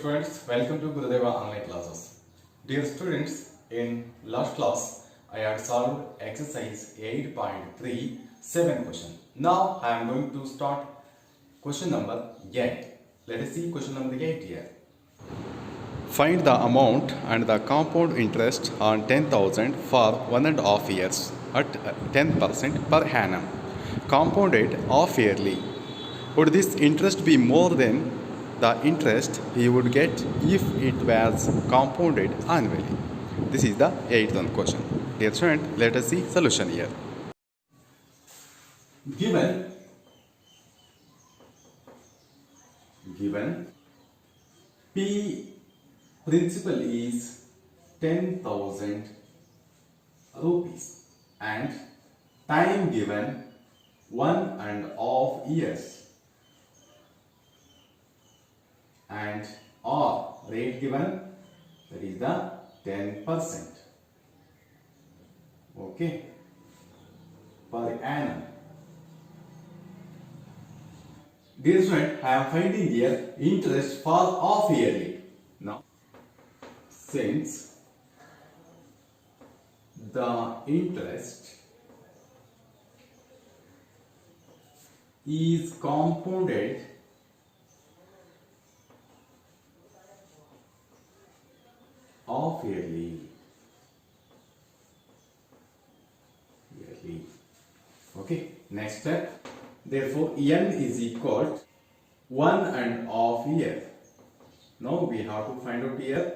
students, welcome to Gurudeva online classes. Dear students, in last class I had solved exercise 8.3 7 question. Now I am going to start question number 8. Let us see question number 8 here. Find the amount and the compound interest on 10,000 for 1.5 years at 10% per annum. Compounded half yearly. Would this interest be more than the interest he would get if it was compounded annually? This is the 8th question. Dear student, let us see solution here. Given P principal is 10,000 rupees and time given 1.5 years and R rate given, that is the 10%, okay, per annum. Dear student, I am finding here interest for half yearly. Now, since the interest is compounded half yearly. Okay, next step. Therefore, n is equal to 1.5 year. Now we have to find out here.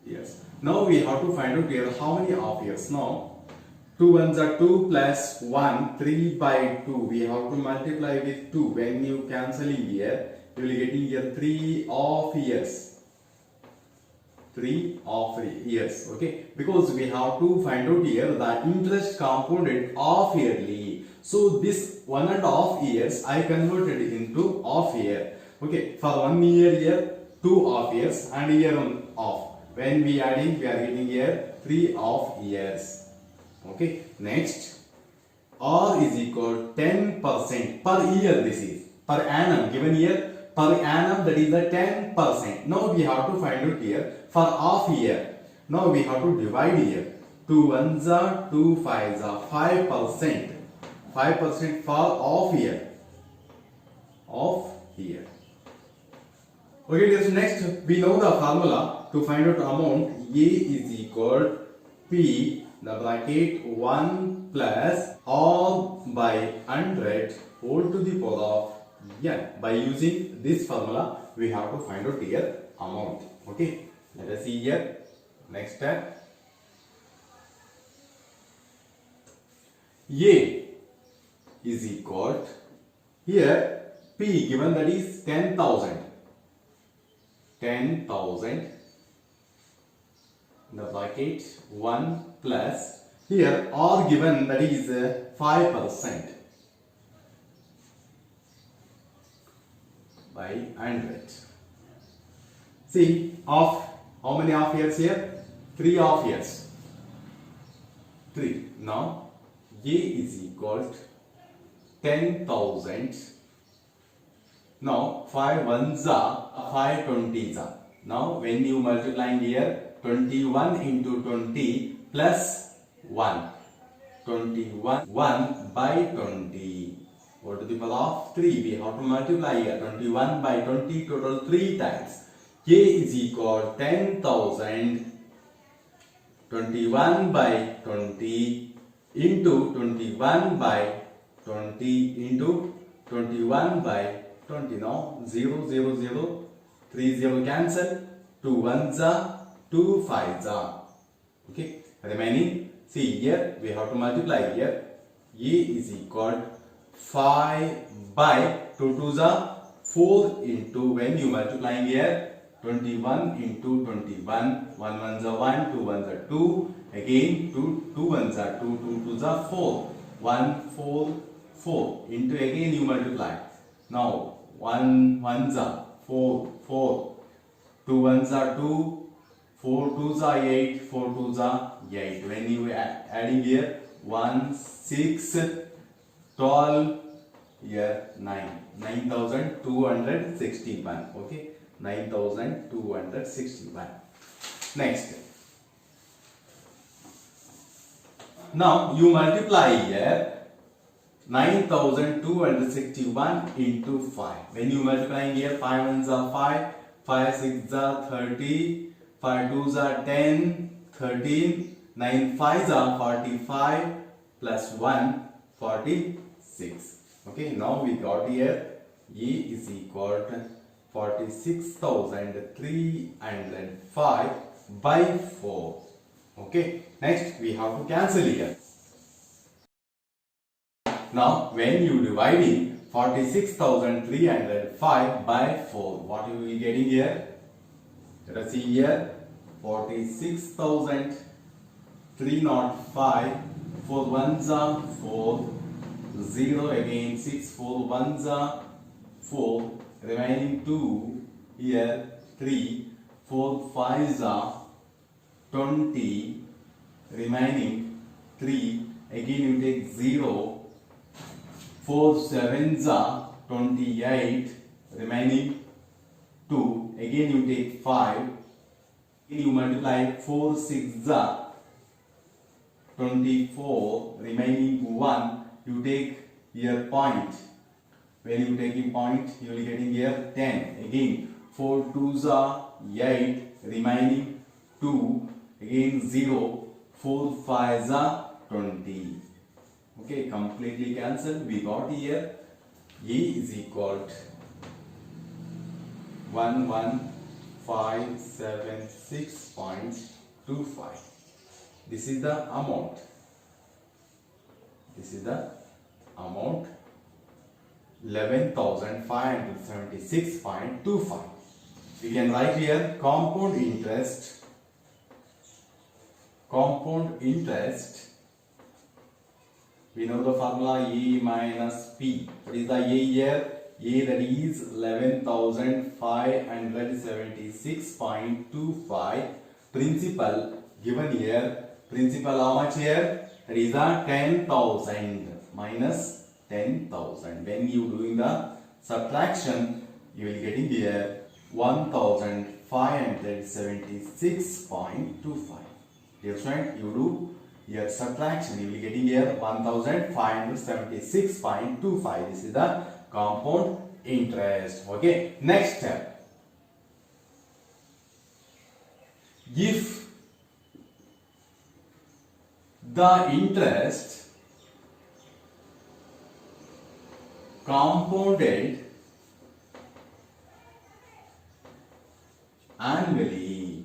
Yes. Now we have to find out here how many half years. Now 2 ones are 2 plus 1, 3 by 2. We have to multiply with 2. When you cancelling here, you will getting here 3 half years. 3 half years, okay, because we have to find out here the interest compounded half yearly. So this 1.5 years I converted into half year, okay. For 1 year here 2 half years and year on half. When we adding, we are getting here 3 half years, okay. Next, R is equal 10% per year. This is per annum, given here per annum, that is the 10%. Now we have to find out here for half year. Now we have to divide here. 2 ones are 2 fives are 5%. 5% for half year. Half year. Okay, so next we know the formula to find out amount. A is equal P the bracket 1 plus R by 100 whole to the power of n. By using this formula, we have to find out here amount. Okay, let us see here. Next step. A is equal to, here P given, that is 10,000. 10,000 the bracket 1 plus, here R given, that is 5% by 100. See, of how many half years here? 3 half years. 3. Now A is equal to 10,000. Now 5 ones are 5 20s are. Now when you multiply here, 21 into 20 plus 1. 21 1 by 20. Go to the power of 3. We have to multiply here. 21 by 20 total 3 times. A is equal 10,000 21 by 20 into 21 by 20 into 21 by 20. Now 0 0 0 3 0 cancel. 2 ones are 2 fives are. Okay. Remaining, see here we have to multiply here. A is equal 5 by 2 twos are 4 into, when you multiplying here, 21 into 21, 1 ones are 1, 2 ones are 2, again 2 ones are 2, 2 twos are 4, 1 4 4 into, again you multiply. Now 1 ones are 4 4, 2 ones are 2, 4 twos are 8, 4 twos are 8. When you adding here 1 6 12 here 9, 9,261. Okay, 9261. Next, now you multiply here 9261 into 5. When you multiplying here, 5 ones are 5, 5 6 are 30, 5 2s are 10, 13, 9 5s are 45, plus 1, 46. Okay, now we got here E is equal to 46,305 by 4. Okay, next we have to cancel here. Now, when you dividing 46,305 by 4, what you will be getting here? Let us see here, 46,305, 4 ones are 4, 0 again, 6, 4 ones are 4, remaining 2, here 3, 4 5s are 20, remaining 3, again you take 0, 4 7s are 28, remaining 2, again you take 5, you multiply 4 6s are 24, remaining 1, you take here point. When you taking point, you will be getting here 10. Again 4 2s are 8, remaining 2, again 0, 4 5s are 20. Okay, completely cancelled. We got here E is equal to 11576.25. This is the amount. This is the amount 11,576.25. We can write here compound interest. Compound interest. We know the formula A minus P. What is the A here? A, that is 11,576.25. Principal given here. Principal how much here? That is the 10,000 minus 10,000. When you doing the subtraction, you will getting here 1,576.25. Dear friend, you do your subtraction, you will be getting here 1,576.25. This is the compound interest. Okay, next step. If the interest compounded annually.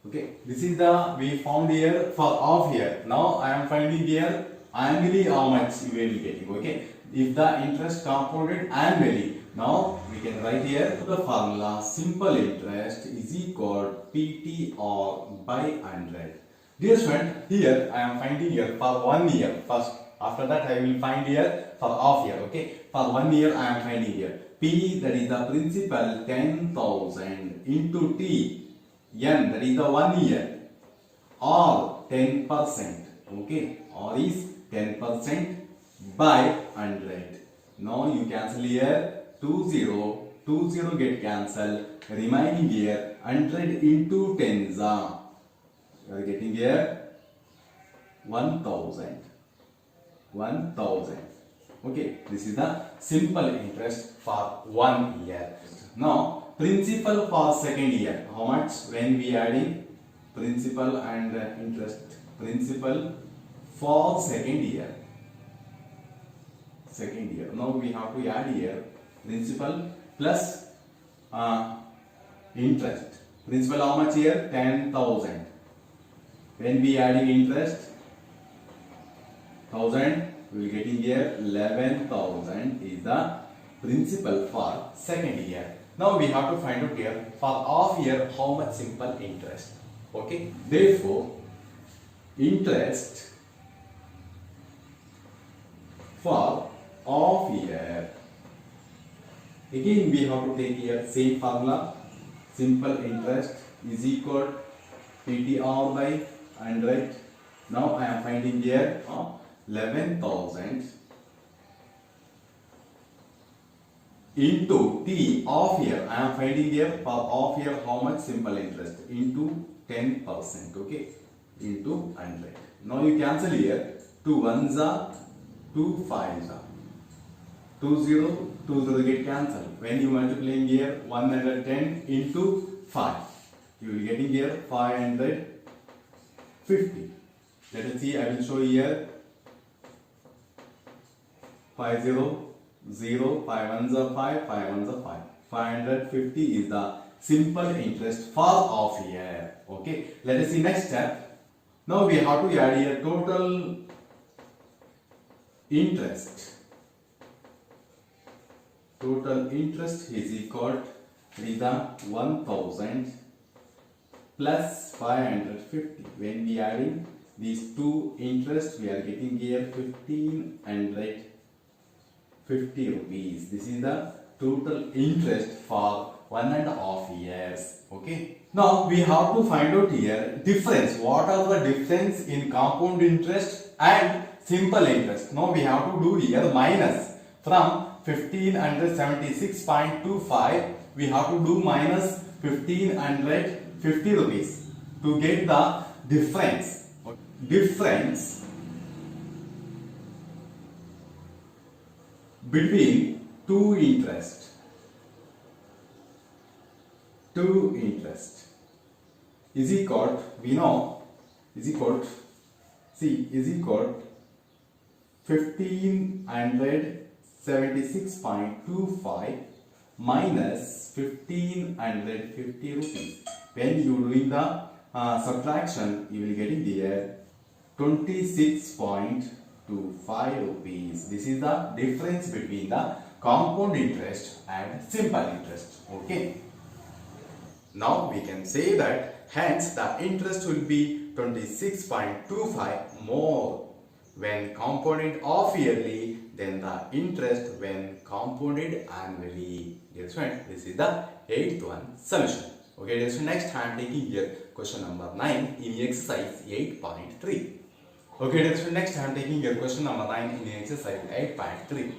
Okay, this is the we found here for half year. Now I am finding here annually how much you will be getting. Okay, if the interest compounded annually, now we can write here the formula simple interest is equal PTR by 100. Dear student, here I am finding here for 1 year first. After that I will find here for half year. Okay, for 1 year I am finding here P, that is the principal 10,000 into T, N, that is the 1 year, or 10%. Okay, or is 10% by 100. Now you cancel here 20, 20 get cancelled, remaining here 100 into 10s are, you are getting here 1,000. 1,000. Okay, this is the simple interest for 1 year. Now principal for second year, how much? When we adding principal and interest, principal for second year. Second year. Now we have to add here principal plus interest. Principal how much here? 10,000. When we adding interest 1,000, we will getting here 11,000 is the principal for second year. Now we have to find out here for half year how much simple interest. Okay, therefore interest for half year, again we have to take here same formula, simple interest is equal PTR by 100. Now I am finding here 11,000 into t of year. I am finding here for off year how much simple interest into 10%. Okay, into 100. Now you cancel here. 2 ones are 2 fives are 2 0 get cancelled. When you multiplying here 110 into 5, you will getting here 550. Let us see. I will show here 5 0 0 5 ones are 5 5 ones are 5. 550 is the simple interest for off year. Okay. Let us see next step. Now we have to add here total interest. Total interest is equal to the 1000 plus 550. When we adding these two interest, we are getting here 1550 rupees. This is the total interest for 1.5 years. Okay. Now we have to find out here difference. What are the difference in compound interest and simple interest? Now we have to do here minus from 1576.25. We have to do minus 1550 rupees to get the difference. Difference between two interest. Two interest is equal, we know, is equal, see, is equal 1576.25 minus 1550 rupees. When you doing the subtraction, you will get in there 26.25 rupees. This is the difference between the compound interest and simple interest. Okay. Now we can say that hence the interest will be 26.25 more when compounded off yearly than the interest when compounded annually. Dear friend, this is the 8th one solution. Okay, dear friend, next I am taking here question number 9 in exercise 8.3. Okay, dear friend, next I am taking here question number 9 in exercise 8.3.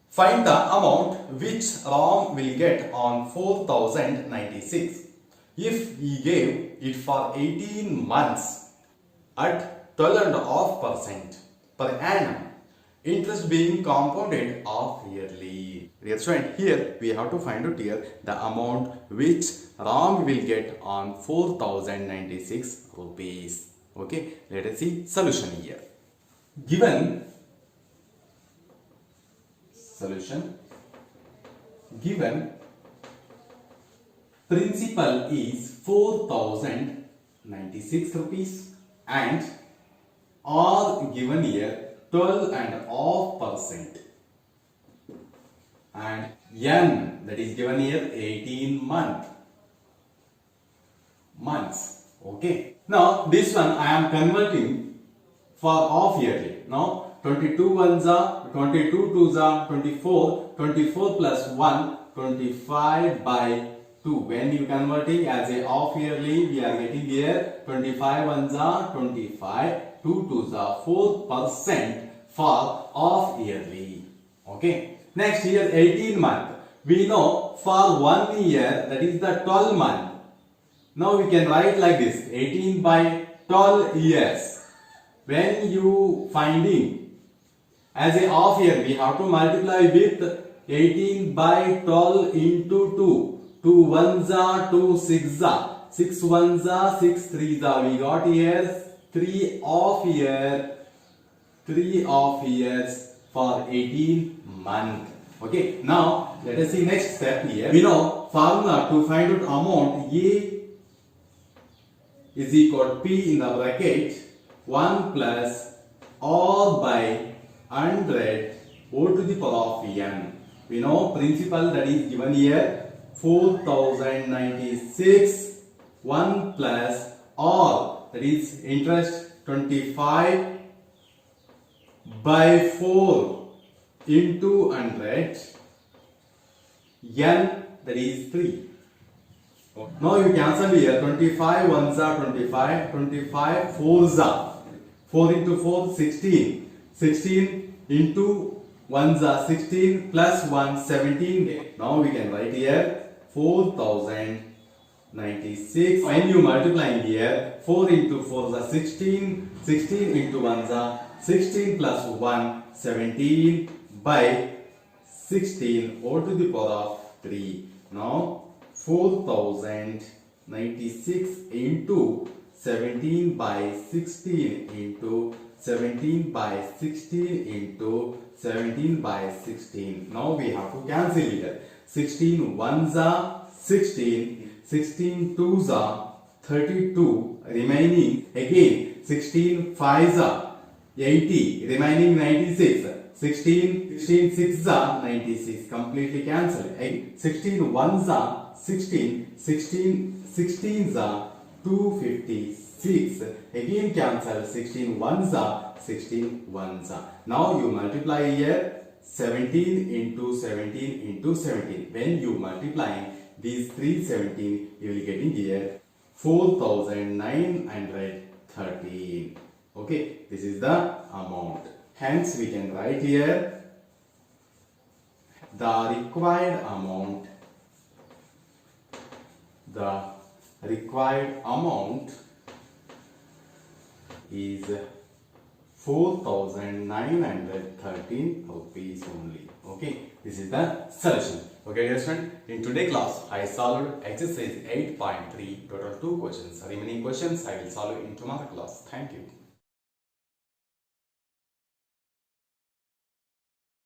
Find the amount which Ram will get on 4096 if he gave it for 18 months at 12.5% per annum, interest being compounded off yearly. Dear friend, here we have to find out here the amount which Ram will get on 4096 rupees. Okay, let us see solution here. Given solution, given principal is 4096 rupees and are given here 12.5% and N that is given here 18 months. Okay. Now this one I am converting for off yearly. Now 22 ones are 22 twos are 24, 24 plus 1 25 by 2. When you converting as a off yearly, we are getting here 25 ones are 25, 2 twos are 4% for off yearly. Okay. Next here 18 month. We know for 1 year that is the 12 month. Now we can write like this 18 by 12 years. When you finding as a off year, we have to multiply with 18 by 12 into 2. 2 ones are 2 6s are 6 ones are 6 3s are. We got here 3 off years for 18 months. Okay. Now let us see next step here. We know formula to find out amount A is equal to P in the bracket 1 plus R by 100 O to the power of N. We know principal that is given here 4096 1 plus R that is interest 25 by 4 into 100 N that is 3. Now you cancel here 25 ones are 25, 25 fours are 4 into 4 16, 16 into ones are 16 plus 1 17. Now we can write here 4096. When you multiply here, 4 into 4 is 16, 16 into 1 is 16 plus 1 17 by 16 all to the power of 3. Now 4096 into 17 by 16 into 17 by 16 into 17 by 16. Now we have to cancel here. 16 ones are 16, 16 twos are 32, remaining again 16 fives are 80, remaining 96. 16 sixes are 96, completely cancelled. 16 ones are 16, 16 sixteens are 256, again cancel. 16 ones are 16 ones are. Now you multiply here 17 into 17 into 17. When you multiply these 317, you will get in here 4913. Okay, this is the amount. Hence we can write here the required amount. The required amount is 4913 rupees only. Okay, this is the solution. Okay, dear student, in today's class I solved exercise 8.3, total 2 questions. Remaining questions I will solve in tomorrow class. Thank you.